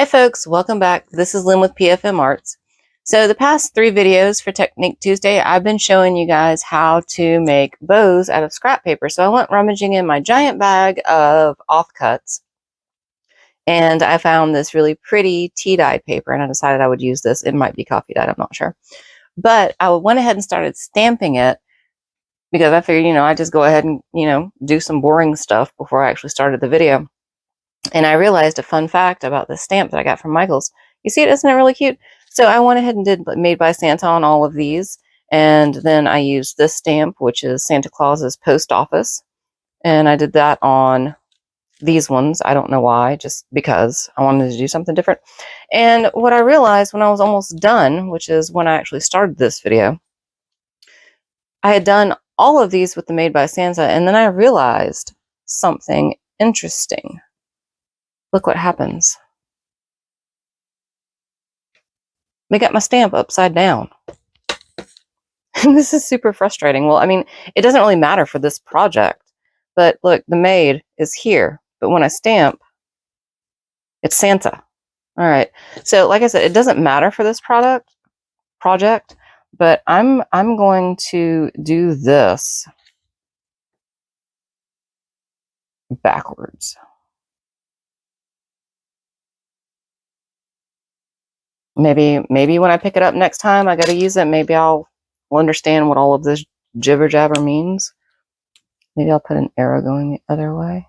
Hi folks, welcome back. This is Lynn with PFM Arts. So the past 3 videos for Technique Tuesday, I've been showing you guys how to make bows out of scrap paper. So I went rummaging in my giant bag of offcuts and I found this really pretty tea-dyed paper and I decided I would use this. It might be coffee dyed, I'm not sure. But I went ahead and started stamping it because I figured, I just go ahead and, do some boring stuff before I actually started the video. And I realized a fun fact about this stamp that I got from Michael's. You see it, isn't it really cute? So I went ahead and did Made by Santa on all of these. And then I used this stamp, which is Santa Claus's post office. And I did that on these ones. I don't know why, just because I wanted to do something different. And what I realized when I was almost done, which is when I actually started this video, I had done all of these with the Made by Santa. And then I realized something interesting. Look what happens. They got my stamp upside down. This is super frustrating. Well, I mean, it doesn't really matter for this project, but look, the Made is here, but when I stamp, it's Santa. All right. So like I said, it doesn't matter for this project, but I'm going to do this backwards. Maybe when I pick it up next time, I got to use it. Maybe I'll understand what all of this jibber jabber means. Maybe I'll put an arrow going the other way.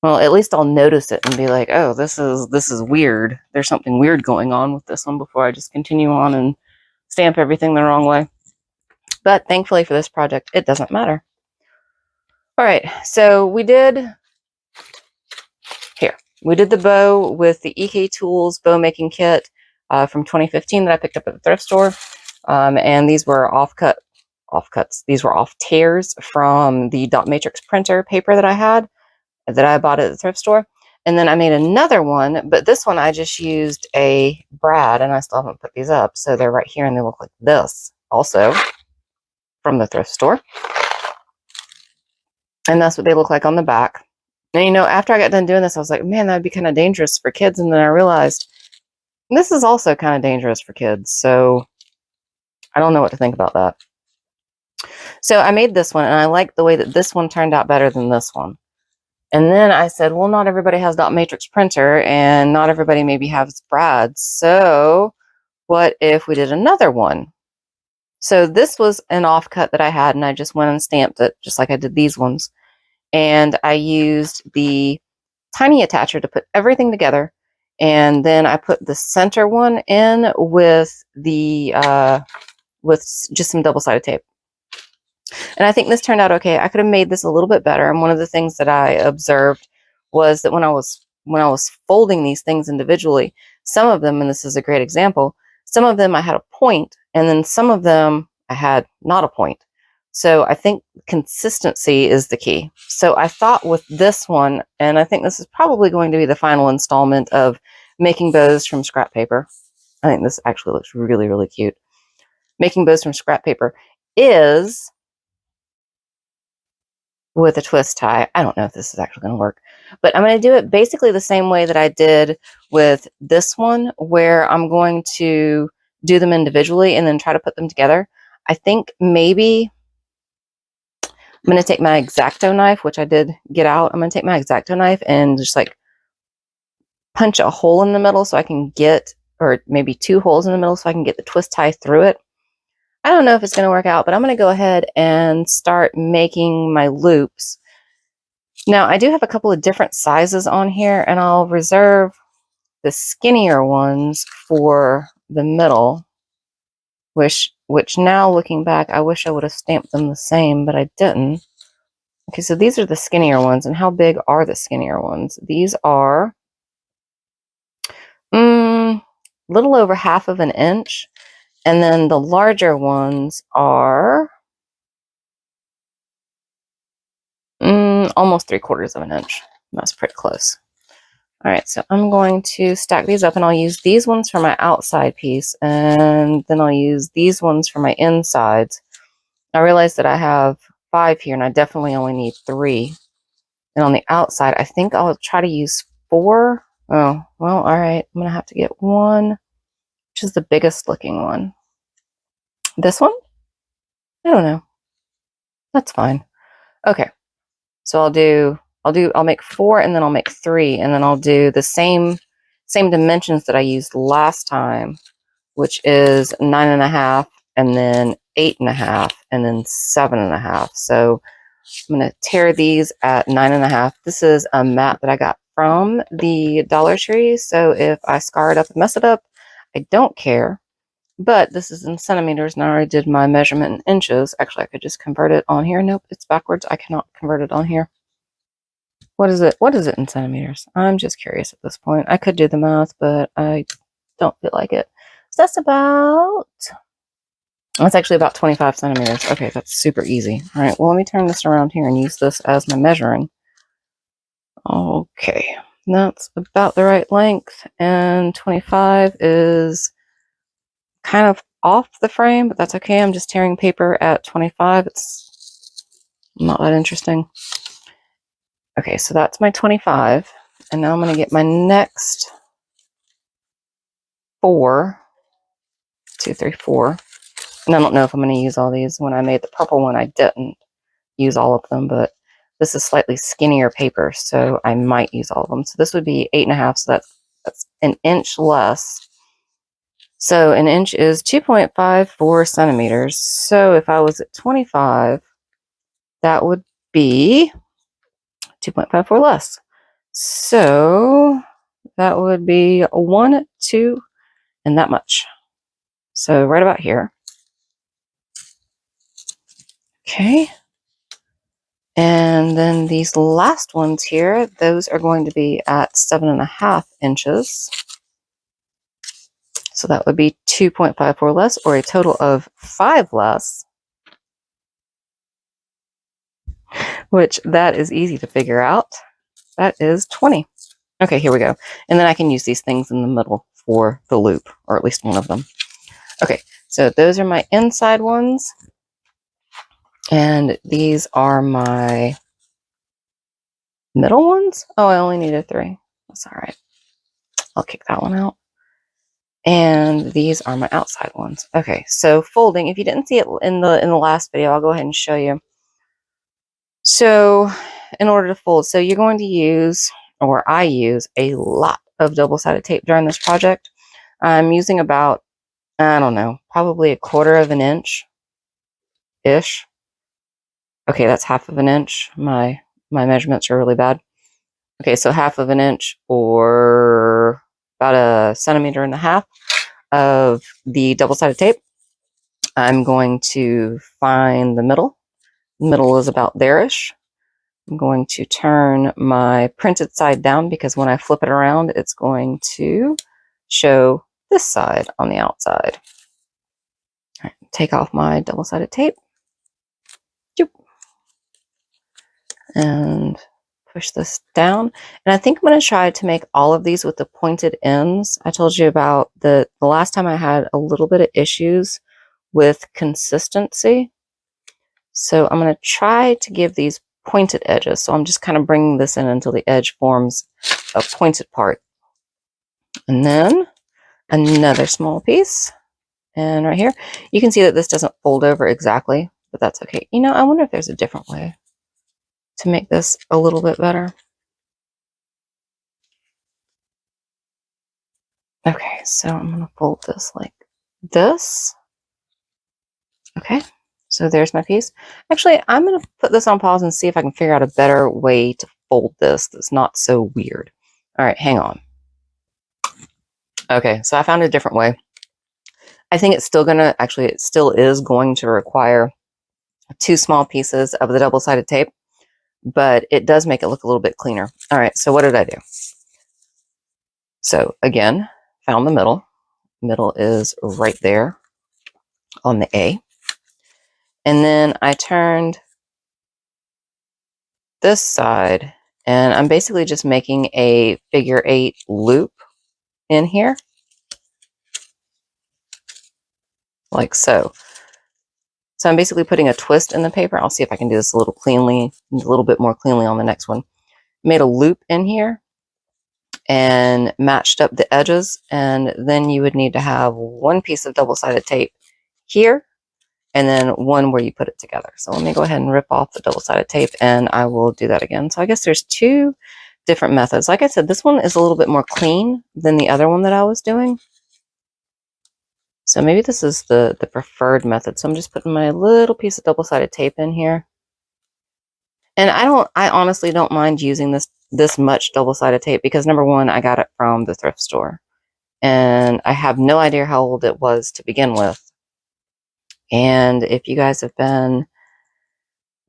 Well, at least I'll notice it and be like, oh, this is weird. There's something weird going on with this one before I just continue on and stamp everything the wrong way. But thankfully for this project, it doesn't matter. All right, so we did the bow with the EK Tools bow making kit from 2015 that I picked up at the thrift store. And these were offcuts. These were off tears from the dot matrix printer paper that I bought at the thrift store. And then I made another one, but this one I just used a brad and I still haven't put these up. So they're right here and they look like this also from the thrift store. And that's what they look like on the back. And after I got done doing this, I was like, man, that'd be kind of dangerous for kids. And then I realized this is also kind of dangerous for kids. So I don't know what to think about that. So I made this one and I like the way that this one turned out better than this one. And then I said, well, not everybody has dot matrix printer and not everybody maybe has brads. So what if we did another one? So this was an offcut that I had and I just went and stamped it just like I did these ones. And I used the tiny attacher to put everything together. And then I put the center one in with with just some double-sided tape. And I think this turned out okay. I could have made this a little bit better. And one of the things that I observed was that when I was folding these things individually, some of them, and this is a great example, some of them I had a point, and then some of them I had not a point. So I think consistency is the key. So I thought with this one, and I think this is probably going to be the final installment of making bows from scrap paper. I think this actually looks really, really cute. Making bows from scrap paper is with a twist tie. I don't know if this is actually going to work, but I'm going to do it basically the same way that I did with this one, where I'm going to do them individually and then try to put them together. I think maybe I'm going to take my X-Acto knife, which I did get out. I'm going to take my X-Acto knife and just like punch a hole in the middle so I can get, or maybe 2 holes in the middle so I can get the twist tie through it. I don't know if it's going to work out, but I'm going to go ahead and start making my loops. Now, I do have a couple of different sizes on here, and I'll reserve the skinnier ones for the middle, which now looking back, I wish I would have stamped them the same, but I didn't. Okay, so these are the skinnier ones, and how big are the skinnier ones? These are a little over 1/2 of an inch. And then the larger ones are almost 3/4 of an inch. That's pretty close. All right, so I'm going to stack these up and I'll use these ones for my outside piece and then I'll use these ones for my insides. I realized that I have 5 here and I definitely only need 3. And on the outside, I think I'll try to use 4 Oh, well, all right. I'm going to have to get one, which is the biggest looking one. This one? I don't know. That's fine. Okay. So I'll make 4 and then I'll make 3 and then I'll do the same dimensions that I used last time, which is 9.5 and then 8.5 and then 7.5. So I'm going to tear these at 9.5. This is a mat that I got from the Dollar Tree. So if I scar it up and mess it up, I don't care. But this is in centimeters, and I already did my measurement in inches. Actually, I could just convert it on here. Nope, it's backwards. I cannot convert it on here. What is it? What is it in centimeters? I'm just curious at this point. I could do the math, but I don't feel like it. So that's actually about 25 centimeters. Okay, that's super easy. All right, well, let me turn this around here and use this as my measuring. Okay, that's about the right length, and 25 is kind of off the frame, but that's okay. I'm just tearing paper at 25. It's not that interesting. Okay, so that's my 25, and now I'm going to get my next 4, 2, 3, 4, and I don't know if I'm going to use all these. When I made the purple one, I didn't use all of them, but this is slightly skinnier paper, so I might use all of them. So this would be 8.5, so that's an inch less. So an inch is 2.54 centimeters. So if I was at 25, that would be 2.54 less. So that would be 1, 2, and that much. So right about here. Okay. And then these last ones here, those are going to be at 7.5 inches. So that would be 2.54 less, or a total of 5 less, which that is easy to figure out. That is 20. Okay, here we go. And then I can use these things in the middle for the loop, or at least one of them. Okay, so those are my inside ones. And these are my middle ones. Oh, I only needed 3. That's all right. I'll kick that one out. And these are my outside ones. Okay, so folding. If you didn't see it in the last video, I'll go ahead and show you. So in order to fold, so you're going to use, or I use, a lot of double-sided tape during this project. I'm using about, I don't know, probably 1/4 of an inch-ish. Okay, that's 1/2 of an inch. My measurements are really bad. Okay, so 1/2 of an inch, or about 1.5 centimeters of the double-sided tape. I'm going to find the middle. The middle is about there-ish. I'm going to turn my printed side down because when I flip it around, it's going to show this side on the outside. All right, take off my double-sided tape. And push this down. And I think I'm going to try to make all of these with the pointed ends. I told you about the last time I had a little bit of issues with consistency. So I'm going to try to give these pointed edges. So I'm just kind of bringing this in until the edge forms a pointed part. And then another small piece. And right here, you can see that this doesn't fold over exactly, but that's okay. You know, I wonder if there's a different way to make this a little bit better. Okay, so I'm going to fold this like this. Okay, so there's my piece. Actually, I'm going to put this on pause and see if I can figure out a better way to fold this that's not so weird. All right, hang on. Okay, so I found a different way. I think it's still going to, actually, it still is going to require 2 small pieces of the double-sided tape, but it does make it look a little bit cleaner. All right, so what did I do? So again, found the middle. Middle is right there on the A. And then I turned this side, and I'm basically just making a figure 8 loop in here, like so. So I'm basically putting a twist in the paper. I'll see if I can do this a little bit more cleanly on the next one. Made a loop in here, and matched up the edges, and then you would need to have one piece of double-sided tape here and then one where you put it together. So let me go ahead and rip off the double-sided tape and I will do that again. So I guess there's two different methods. Like I said, this one is a little bit more clean than the other one that I was doing. So maybe this is the preferred method. So I'm just putting my little piece of double-sided tape in here. And I honestly don't mind using this much double-sided tape because number one, I got it from the thrift store. And I have no idea how old it was to begin with. And if you guys have been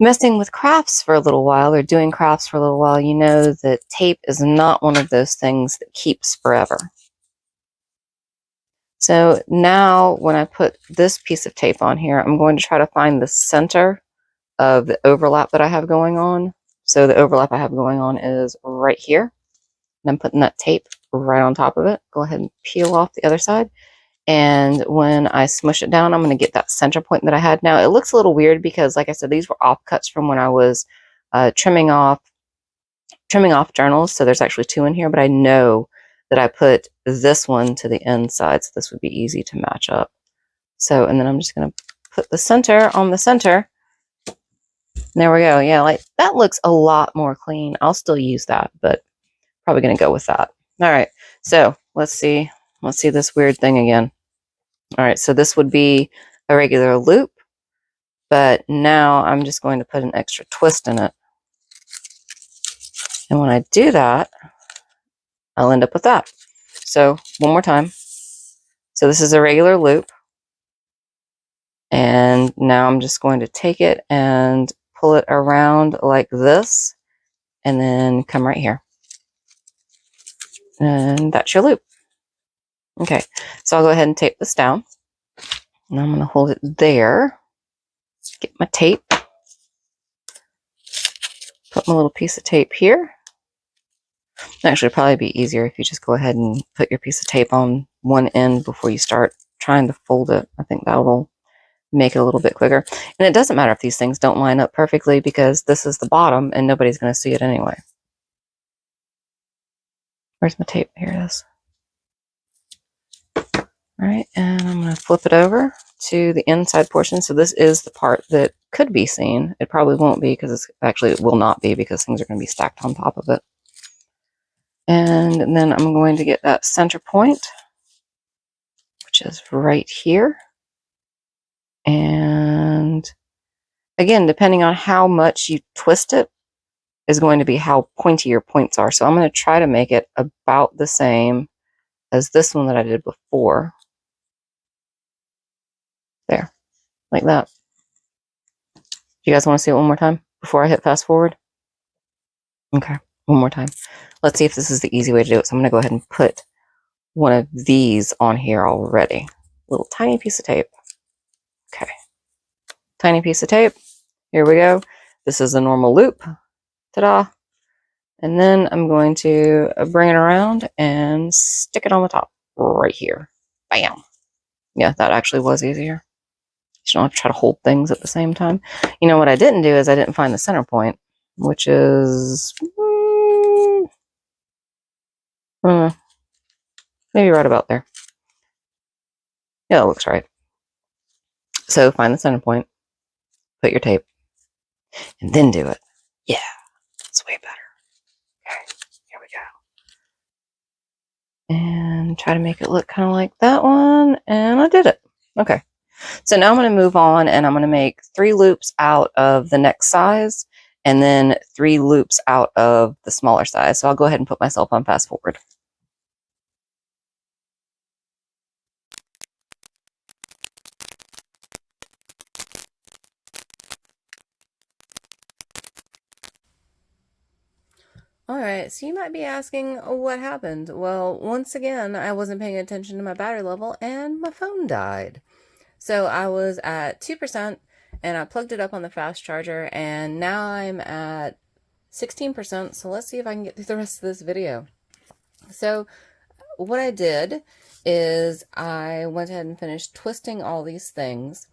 messing with crafts for a little while or doing crafts for a little while, you know that tape is not one of those things that keeps forever. So now when I put this piece of tape on here, I'm going to try to find the center of the overlap that I have going on. So the overlap I have going on is right here. And I'm putting that tape right on top of it. Go ahead and peel off the other side. And when I smush it down, I'm going to get that center point that I had. Now, it looks a little weird because, like I said, these were offcuts from when I was trimming off journals. So there's actually two in here, but I know that I put this one to the inside, so this would be easy to match up. So, and then I'm just going to put the center on the center. There we go. Yeah, like that looks a lot more clean. I'll still use that, but probably going to go with that. All right, so let's see this weird thing again. All right, so this would be a regular loop, but now I'm just going to put an extra twist in it. And when I do that, I'll end up with that. So one more time. So this is a regular loop. And now I'm just going to take it and pull it around like this, and then come right here. And that's your loop. Okay, so I'll go ahead and tape this down. And I'm going to hold it there. Get my tape. Put my little piece of tape here. Actually, it'd probably be easier if you just go ahead and put your piece of tape on one end before you start trying to fold it. I think that will make it a little bit quicker. And it doesn't matter if these things don't line up perfectly because this is the bottom and nobody's going to see it anyway. Where's my tape? Here it is. All right, and I'm going to flip it over to the inside portion. So this is the part that could be seen. It probably won't be because it will not be because things are going to be stacked on top of it. And then I'm going to get that center point, which is right here. And again, depending on how much you twist it is going to be how pointy your points are. So I'm going to try to make it about the same as this one that I did before. There, like that. Do you guys want to see it one more time before I hit fast forward? Okay, one more time. Let's see if this is the easy way to do it. So I'm going to go ahead and put one of these on here already. Little tiny piece of tape. Okay, tiny piece of tape. Here we go. This is a normal loop. Ta-da. And then I'm going to bring it around and stick it on the top right here. Bam. Yeah, that actually was easier. You don't have to try to hold things at the same time. You know what I didn't do is I didn't find the center point, which is maybe right about there. Yeah, that looks right. So find the center point, put your tape, and then do it. Yeah, it's way better. Okay, here we go. And try to make it look kind of like that one, and I did it. Okay, so now I'm going to move on, and I'm going to make 3 loops out of the next size, and then 3 loops out of the smaller size. So I'll go ahead and put myself on fast forward. Alright, so you might be asking what happened. Well, once again, I wasn't paying attention to my battery level and my phone died. So I was at 2% and I plugged it up on the fast charger and now I'm at 16%. So let's see if I can get through the rest of this video. So what I did is I went ahead and finished twisting all these things.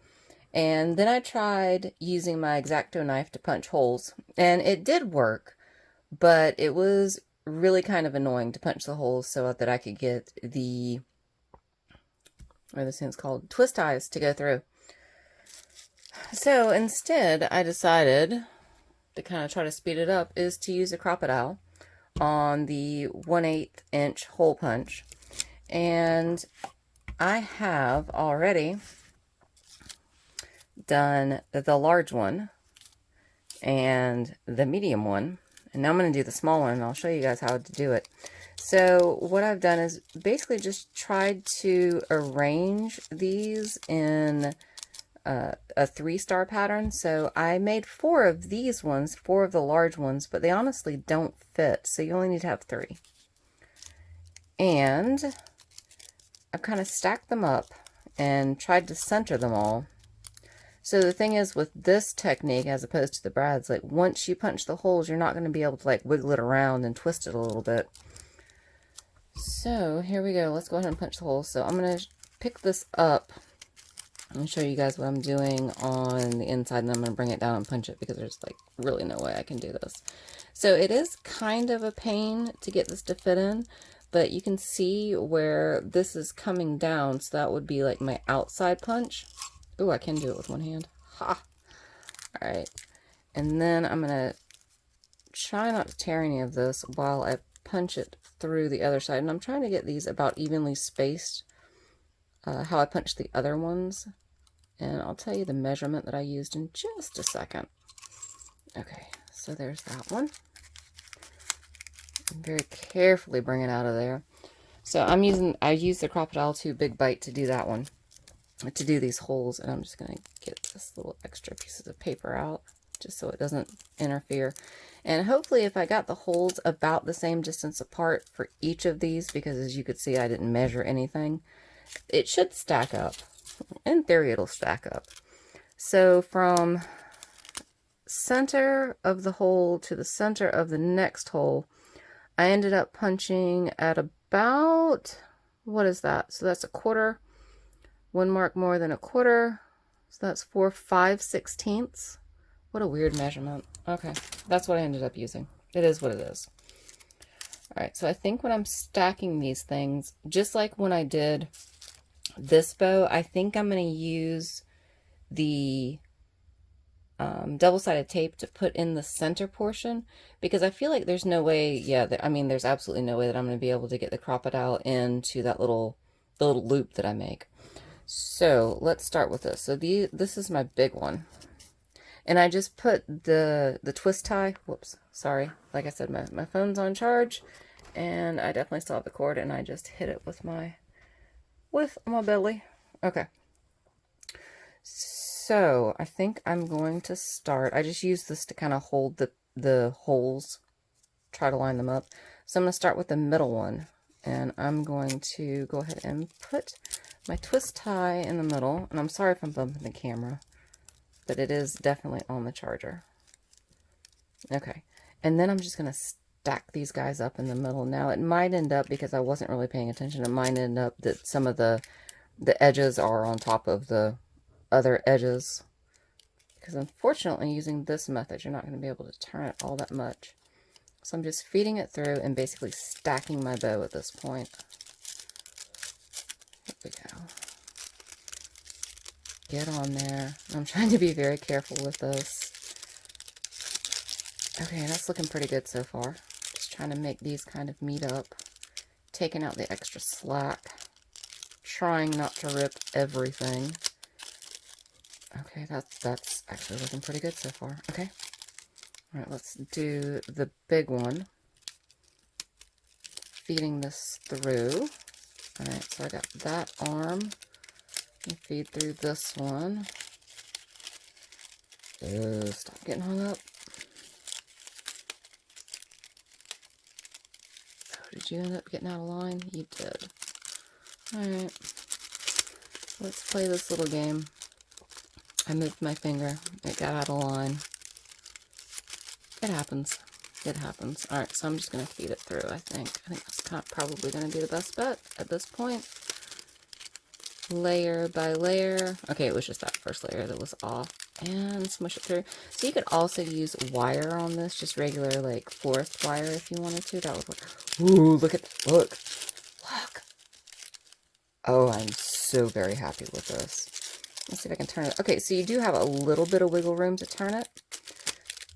And then I tried using my X-Acto knife to punch holes. And it did work, but it was really kind of annoying to punch the holes so that I could get the, what are those things called, twist ties to go through. So instead, I decided to kind of try to speed it up is to use a crocodile on the 1/8 inch hole punch. And I have already done the large one and the medium one. And now I'm going to do the small one, and I'll show you guys how to do it. So what I've done is basically just tried to arrange these in a 3-star pattern. So I made 4 of these ones, 4 of the large ones, but they honestly don't fit. So you only need to have 3. And I've kind of stacked them up and tried to center them all. So the thing is with this technique, as opposed to the brads, like once you punch the holes, you're not going to be able to like wiggle it around and twist it a little bit. So here we go. Let's go ahead and punch the holes. So I'm going to pick this up and show you guys what I'm doing on the inside, and I'm going to bring it down and punch it because there's like really no way I can do this. So it is kind of a pain to get this to fit in, but you can see where this is coming down. So that would be like my outside punch. Oh, I can do it with one hand. Ha! All right. And then I'm going to try not to tear any of this while I punch it through the other side. And I'm trying to get these about evenly spaced, how I punched the other ones. And I'll tell you the measurement that I used in just a second. Okay, so there's that one. I'm very carefully bring it out of there. So I used the Crocodile 2 Big Bite to do that one, to do these holes, and I'm just going to get this little extra pieces of paper out just so it doesn't interfere. And hopefully if I got the holes about the same distance apart for each of these, because as you could see I didn't measure anything, it should stack up. In theory it'll stack up. So from center of the hole to the center of the next hole, I ended up punching at about, what is that? So that's a quarter. 1 mark more than a quarter. So that's 4 5/16. What a weird measurement. Okay, that's what I ended up using. It is what it is. All right, so I think when I'm stacking these things, just like when I did this bow, I think I'm going to use the double-sided tape to put in the center portion, because I feel like there's no way, I mean, there's absolutely no way that I'm going to be able to get the crocodile into that the little loop that I make. So let's start with this. So this is my big one. And I just put the twist tie, whoops, sorry. Like I said, my phone's on charge, and I definitely still have the cord, and I just hit it with my belly. Okay. So I think I'm going to start. I just use this to kind of hold the holes, try to line them up. So I'm going to start with the middle one, and I'm going to go ahead and put my twist tie in the middle. And I'm sorry if I'm bumping the camera, but it is definitely on the charger. Okay. And then I'm just going to stack these guys up in the middle. Now it might end up, because I wasn't really paying attention, it might end up that some of the edges are on top of the other edges, because unfortunately using this method you're not going to be able to turn it all that much. So I'm just feeding it through and basically stacking my bow at this point. Here we go. Get on there. I'm trying to be very careful with this. Okay, that's looking pretty good so far. Just trying to make these kind of meet up, taking out the extra slack, trying not to rip everything. Okay, that's actually looking pretty good so far. Okay. All right, let's do the big one. Feeding this through. All right, so I got that arm. And feed through this one. Stop getting hung up. Oh, did you end up getting out of line? You did. All right. Let's play this little game. I moved my finger. It got out of line. It happens. It happens. All right, so I'm just going to feed it through, I think. I think that's probably going to be the best bet at this point. Layer by layer. Okay, it was just that first layer that was off. and smush it through. So you could also use wire on this, just regular like forest wire if you wanted to. That would work. Ooh, look at that. Look. Oh, I'm so very happy with this. Let's see if I can turn it. Okay, so you do have a little bit of wiggle room to turn it.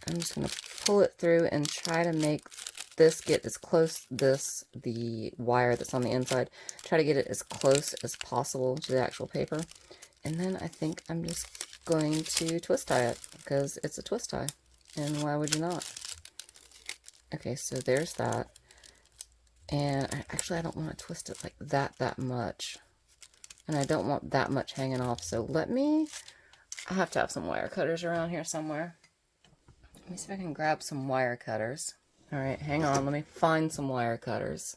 I'm just going to pull it through and try to make this get as close, the wire that's on the inside, try to get it as close as possible to the actual paper. And then I think I'm just going to twist tie it, because it's a twist tie. And why would you not? Okay, so there's that. And I don't want to twist it like that much. And I don't want that much hanging off. So I have to have some wire cutters around here somewhere. Let me see if I can grab some wire cutters. All right, hang on. Let me find some wire cutters.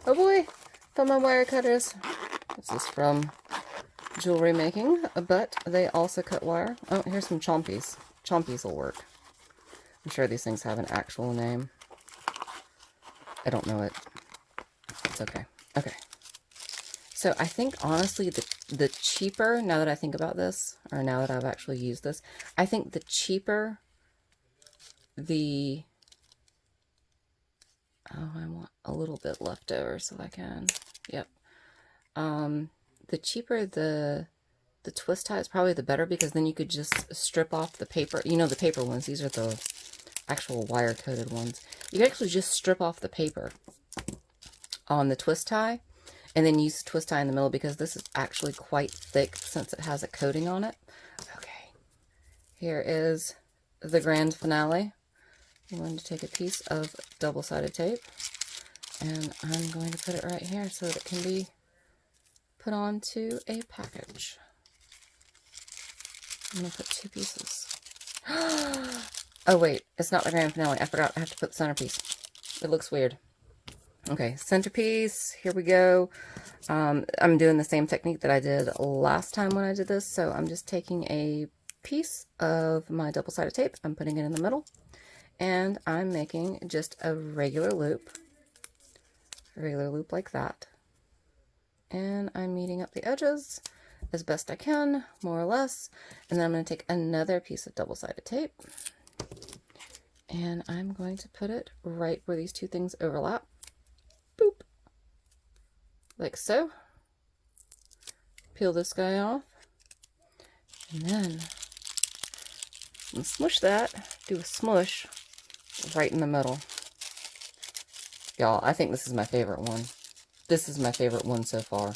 Oh boy, found my wire cutters. This is from jewelry making, but they also cut wire. Oh, here's some chompies. Chompies will work. I'm sure these things have an actual name. I don't know it. It's okay. Okay. So I think, honestly, the cheaper, now that I think about this, or now that I've actually used this, I think the cheaper I want a little bit left over so I can, yep. The cheaper the twist tie is probably the better, because then you could just strip off the paper. You know, the paper ones, these are the actual wire-coated ones. You can actually just strip off the paper on the twist tie, and then use the twist tie in the middle, because this is actually quite thick since it has a coating on it. Okay, here is the grand finale. I'm going to take a piece of double-sided tape, and I'm going to put it right here so that it can be put onto a package. I'm going to put 2 pieces. Oh wait, it's not the grand finale. I forgot I have to put the centerpiece. It looks weird. Okay, centerpiece, here we go. I'm doing the same technique that I did last time when I did this, so I'm just taking a piece of my double-sided tape, I'm putting it in the middle, and I'm making just a regular loop like that. And I'm meeting up the edges as best I can, more or less, and then I'm going to take another piece of double-sided tape, and I'm going to put it right where these 2 things overlap. Boop. Like so. Peel this guy off. And then smush that. Do a smush right in the middle. Y'all, I think this is my favorite one. This is my favorite one so far.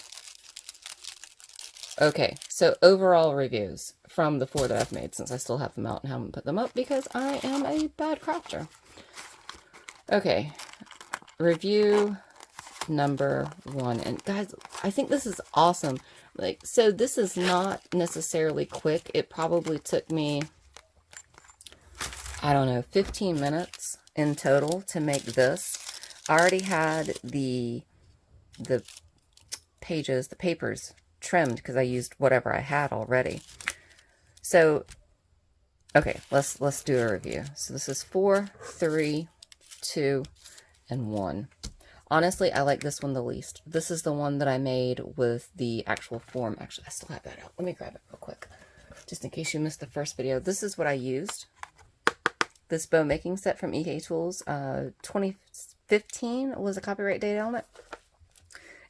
Okay, so overall reviews from the 4 that I've made, since I still have them out and haven't put them up because I am a bad crafter. Okay, review number 1, and guys, I think this is awesome. Like, so this is not necessarily quick. It probably took me, I don't know, 15 minutes in total to make this. I already had the papers trimmed because I used whatever I had already. So, okay, let's do a review. So this is 4, 3, 2, and 1. Honestly, I like this one the least. This is the one that I made with the actual form. Actually, I still have that out. Let me grab it real quick, just in case you missed the first video. This is what I used. This bow making set from EK Tools. 2015 was a copyright date on it.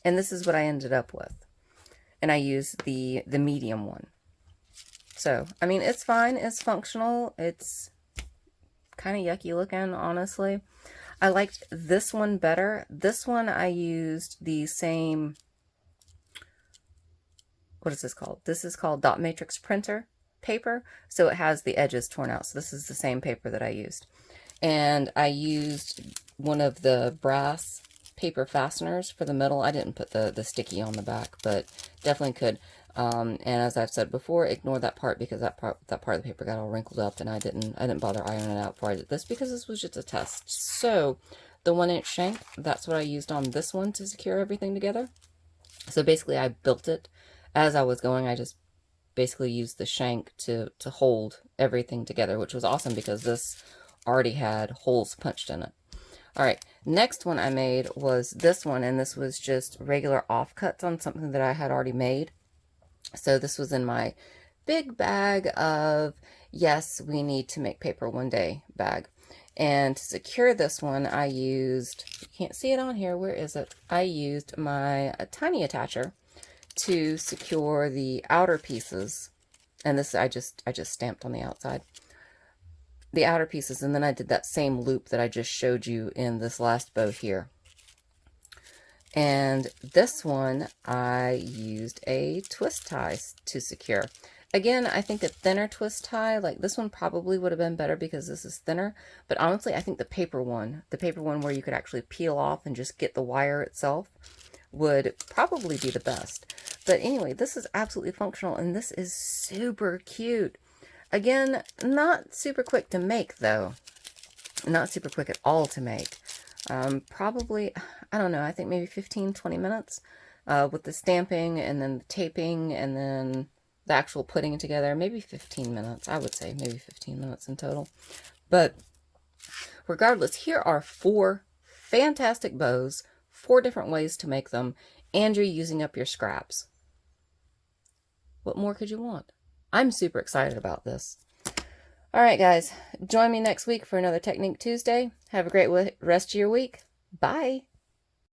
And this is what I ended up with. And I used the medium one. So, I mean, it's fine. It's functional. It's kind of yucky looking, honestly. I liked this one better. This one I used the same, what is this called? This is called dot matrix printer paper. So it has the edges torn out. So this is the same paper that I used. And I used one of the brass paper fasteners for the middle. I didn't put the sticky on the back, but definitely could. And as I've said before, ignore that part because that part of the paper got all wrinkled up, and I didn't bother ironing it out before I did this because this was just a test. So the 1-inch shank, that's what I used on this one to secure everything together. So basically I built it as I was going. I just basically used the shank to hold everything together, which was awesome because this already had holes punched in it. All right, next one I made was this one, and this was just regular offcuts on something that I had already made. So this was in my big bag of, yes, we need to make paper one day bag. And to secure this one, I used, you can't see it on here, where is it? I used my tiny attacher to secure the outer pieces. And this I just stamped on the outside. The outer pieces, and then I did that same loop that I just showed you in this last bow here. And this one, I used a twist tie to secure. Again, I think a thinner twist tie, like this one probably would have been better because this is thinner, but honestly, I think the paper one where you could actually peel off and just get the wire itself, would probably be the best. But anyway, this is absolutely functional, and this is super cute. Again, not super quick to make, though. Not super quick at all to make. Probably, I don't know, I think maybe 15-20 minutes with the stamping and then the taping and then the actual putting it together. Maybe 15 minutes, I would say maybe 15 minutes in total. But regardless, here are 4 fantastic bows, 4 different ways to make them, and you're using up your scraps. What more could you want? I'm super excited about this. All right, guys, join me next week for another Technique Tuesday. Have a great rest of your week. Bye.